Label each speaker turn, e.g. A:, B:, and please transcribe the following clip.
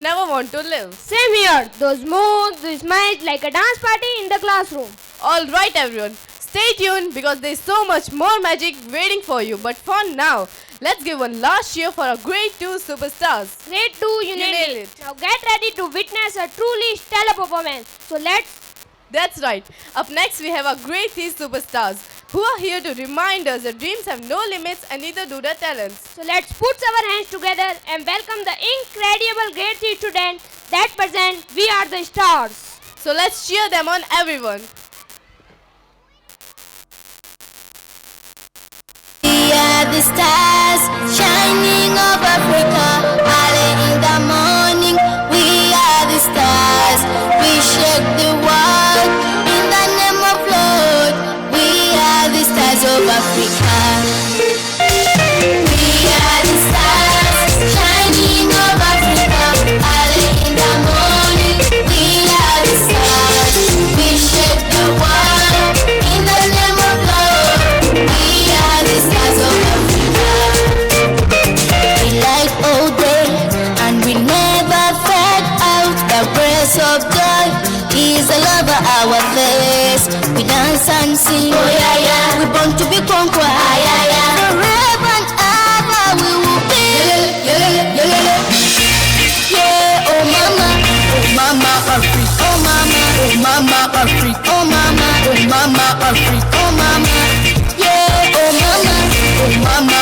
A: never want to live.
B: Same here. Those moves, those smiles like a dance party in the classroom.
A: Alright everyone, stay tuned because there's so much more magic waiting for you. But for now, let's give one last cheer for our great two superstars.
B: Grade 2, you nailed
A: nailed
B: it.
A: it.
B: Now get ready to witness a truly stellar performance. So
A: That's right. Up next we have our great three superstars who are here to remind us that dreams have no limits and neither do their talents.
B: let's put our hands together and welcome the incredible grade 3 students that present We Are the Stars.
A: So let's cheer them on everyone.
C: We are the stars shining over Africa. Early in the morning, we are the stars. We shake the world in the name of Lord. We are the stars of Africa. We are the stars shining over Africa. Early in the morning, we are the stars. We shake the world in the name of Lord. We are the stars of Africa. We light all day and we never fade out. The grace of God is all over our face. We dance and sing, oh yeah yeah. We born to be conquerors, ah, yeah yeah. Forever and ever we will be. Yeah, oh mama, Africa, oh mama, Africa, oh mama, Africa, oh mama, yeah, oh mama,